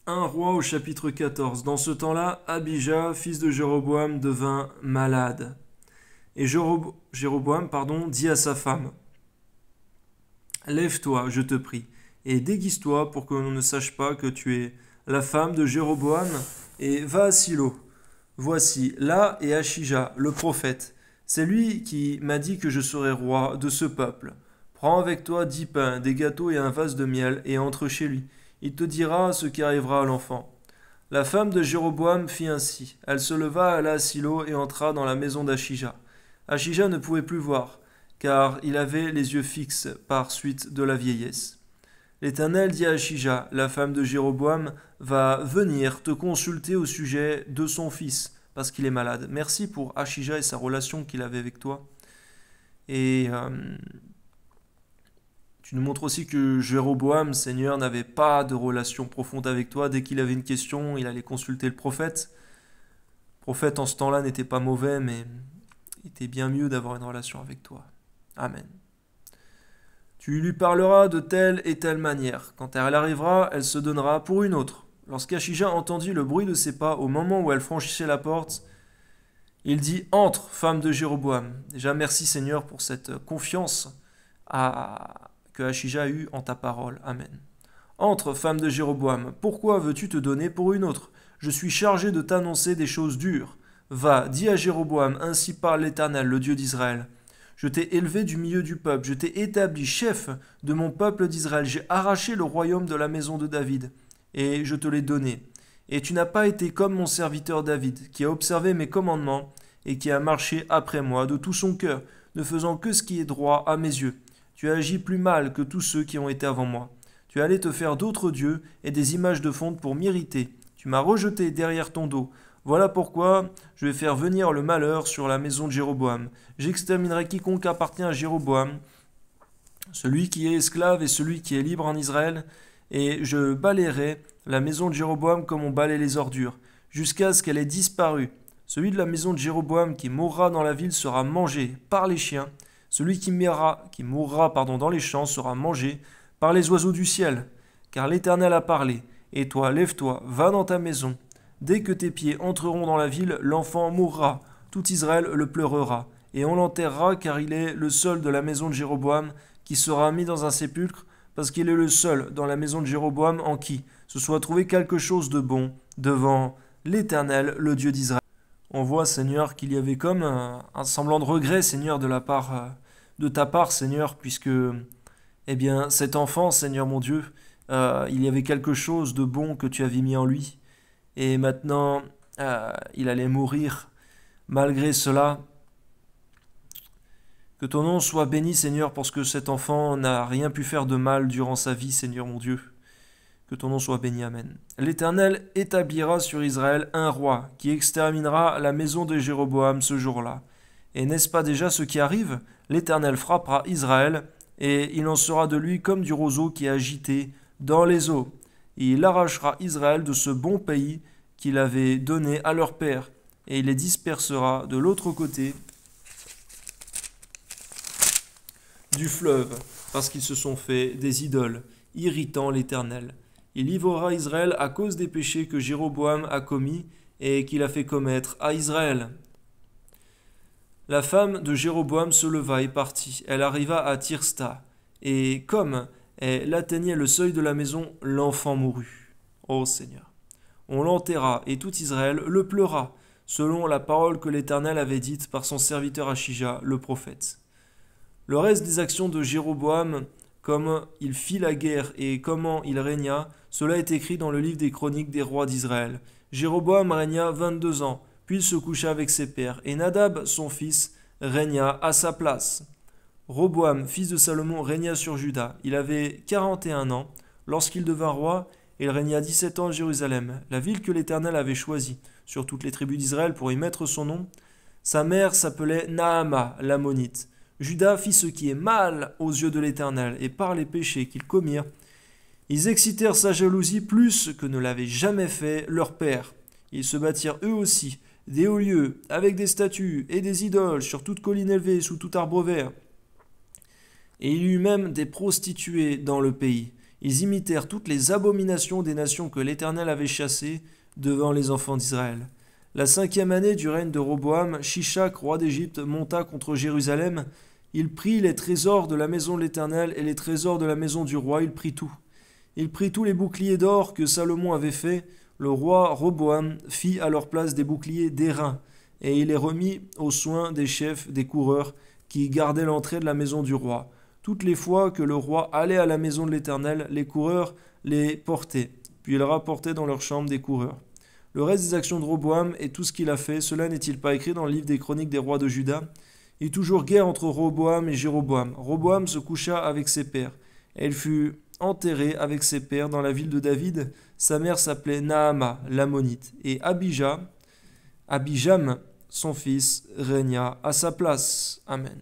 1 roi au chapitre 14. Dans ce temps-là, Abijah, fils de Jéroboam, devint malade. Et Jéroboam, dit à sa femme, Lève-toi, je te prie, et déguise-toi pour que l'on ne sache pas que tu es la femme de Jéroboam, et va à Silo. Voici, là est Achija, le prophète. C'est lui qui m'a dit que je serais roi de ce peuple. Prends avec toi 10 pains, des gâteaux et un vase de miel, et entre chez lui. Il te dira ce qui arrivera à l'enfant. La femme de Jéroboam fit ainsi. Elle se leva, alla à Silo et entra dans la maison d'Achija. Achija ne pouvait plus voir, car il avait les yeux fixes par suite de la vieillesse. L'Éternel dit à Achija, la femme de Jéroboam va venir te consulter au sujet de son fils, parce qu'il est malade. Merci pour Achija et sa relation qu'il avait avec toi. Et tu nous montres aussi que Jéroboam, Seigneur, n'avait pas de relation profonde avec toi. Dès qu'il avait une question, il allait consulter le prophète. Le prophète en ce temps-là n'était pas mauvais, mais il était bien mieux d'avoir une relation avec toi. Amen. Tu lui parleras de telle et telle manière. Quand elle arrivera, elle se donnera pour une autre. Lorsqu'Achija entendit le bruit de ses pas au moment où elle franchissait la porte, il dit « Entre, femme de Jéroboam ». Déjà, merci Seigneur pour cette confiance que Achija a eue en ta parole. Amen. Entre, femme de Jéroboam, pourquoi veux-tu te donner pour une autre? Je suis chargé de t'annoncer des choses dures. Va, dis à Jéroboam, ainsi parle l'Éternel, le Dieu d'Israël. Je t'ai élevé du milieu du peuple, je t'ai établi chef de mon peuple d'Israël. J'ai arraché le royaume de la maison de David, et je te l'ai donné. Et tu n'as pas été comme mon serviteur David, qui a observé mes commandements, et qui a marché après moi de tout son cœur, ne faisant que ce qui est droit à mes yeux. Tu as agi plus mal que tous ceux qui ont été avant moi. Tu allais te faire d'autres dieux et des images de fonte pour m'irriter. Tu m'as rejeté derrière ton dos. Voilà pourquoi je vais faire venir le malheur sur la maison de Jéroboam. J'exterminerai quiconque appartient à Jéroboam, celui qui est esclave et celui qui est libre en Israël, et je balayerai la maison de Jéroboam comme on balaie les ordures, jusqu'à ce qu'elle ait disparu. Celui de la maison de Jéroboam qui mourra dans la ville sera mangé par les chiens. Celui qui mourra dans les champs sera mangé par les oiseaux du ciel. Car l'Éternel a parlé. Et toi, lève-toi, va dans ta maison. Dès que tes pieds entreront dans la ville, l'enfant mourra. Tout Israël le pleurera. Et on l'enterrera, car il est le seul de la maison de Jéroboam qui sera mis dans un sépulcre, parce qu'il est le seul dans la maison de Jéroboam en qui se soit trouvé quelque chose de bon devant l'Éternel, le Dieu d'Israël. On voit, Seigneur, qu'il y avait comme un semblant de regret, Seigneur, de ta part, Seigneur, puisque, cet enfant, Seigneur mon Dieu, il y avait quelque chose de bon que tu avais mis en lui, et maintenant, il allait mourir. Malgré cela, que ton nom soit béni, Seigneur, parce que cet enfant n'a rien pu faire de mal durant sa vie, Seigneur mon Dieu. Que ton nom soit béni, Amen. L'Éternel établira sur Israël un roi qui exterminera la maison de Jéroboam ce jour-là. Et n'est-ce pas déjà ce qui arrive? L'Éternel frappera Israël, et il en sera de lui comme du roseau qui est agité dans les eaux. Et il arrachera Israël de ce bon pays qu'il avait donné à leur père, et il les dispersera de l'autre côté du fleuve, parce qu'ils se sont fait des idoles, irritant l'Éternel. Il livrera Israël à cause des péchés que Jéroboam a commis et qu'il a fait commettre à Israël. La femme de Jéroboam se leva et partit. Elle arriva à Tirsta, et comme elle atteignait le seuil de la maison, l'enfant mourut. Ô Seigneur! On l'enterra, et tout Israël le pleura, selon la parole que l'Éternel avait dite par son serviteur Achija, le prophète. Le reste des actions de Jéroboam, comme il fit la guerre et comment il régna, cela est écrit dans le livre des chroniques des rois d'Israël. Jéroboam régna 22 ans, puis il se coucha avec ses pères, et Nadab, son fils, régna à sa place. Roboam, fils de Salomon, régna sur Juda. Il avait 41 ans lorsqu'il devint roi, et il régna 17 ans à Jérusalem, la ville que l'Éternel avait choisie sur toutes les tribus d'Israël pour y mettre son nom. Sa mère s'appelait Naama, l'ammonite. Juda fit ce qui est mal aux yeux de l'Éternel, et par les péchés qu'ils commirent, ils excitèrent sa jalousie plus que ne l'avait jamais fait leur père. Ils se bâtirent eux aussi des hauts lieux, avec des statues et des idoles sur toute colline élevée, sous tout arbre vert. Et il y eut même des prostituées dans le pays. Ils imitèrent toutes les abominations des nations que l'Éternel avait chassées devant les enfants d'Israël. La 5e année du règne de Roboam, Shishak, roi d'Égypte, monta contre Jérusalem. Il prit les trésors de la maison de l'Éternel et les trésors de la maison du roi, il prit tout. Il prit tous les boucliers d'or que Salomon avait faits. Le roi Roboam fit à leur place des boucliers d'airain, et il les remit aux soins des chefs des coureurs qui gardaient l'entrée de la maison du roi. Toutes les fois que le roi allait à la maison de l'Éternel, les coureurs les portaient, puis ils rapportaient dans leur chambre des coureurs. Le reste des actions de Roboam et tout ce qu'il a fait, cela n'est-il pas écrit dans le livre des chroniques des rois de Juda? Il y eut toujours guerre entre Roboam et Jéroboam. Roboam se coucha avec ses pères, et il fut enterré avec ses pères dans la ville de David. Sa mère s'appelait Naama, l'ammonite, et Abijam, son fils, régna à sa place. Amen.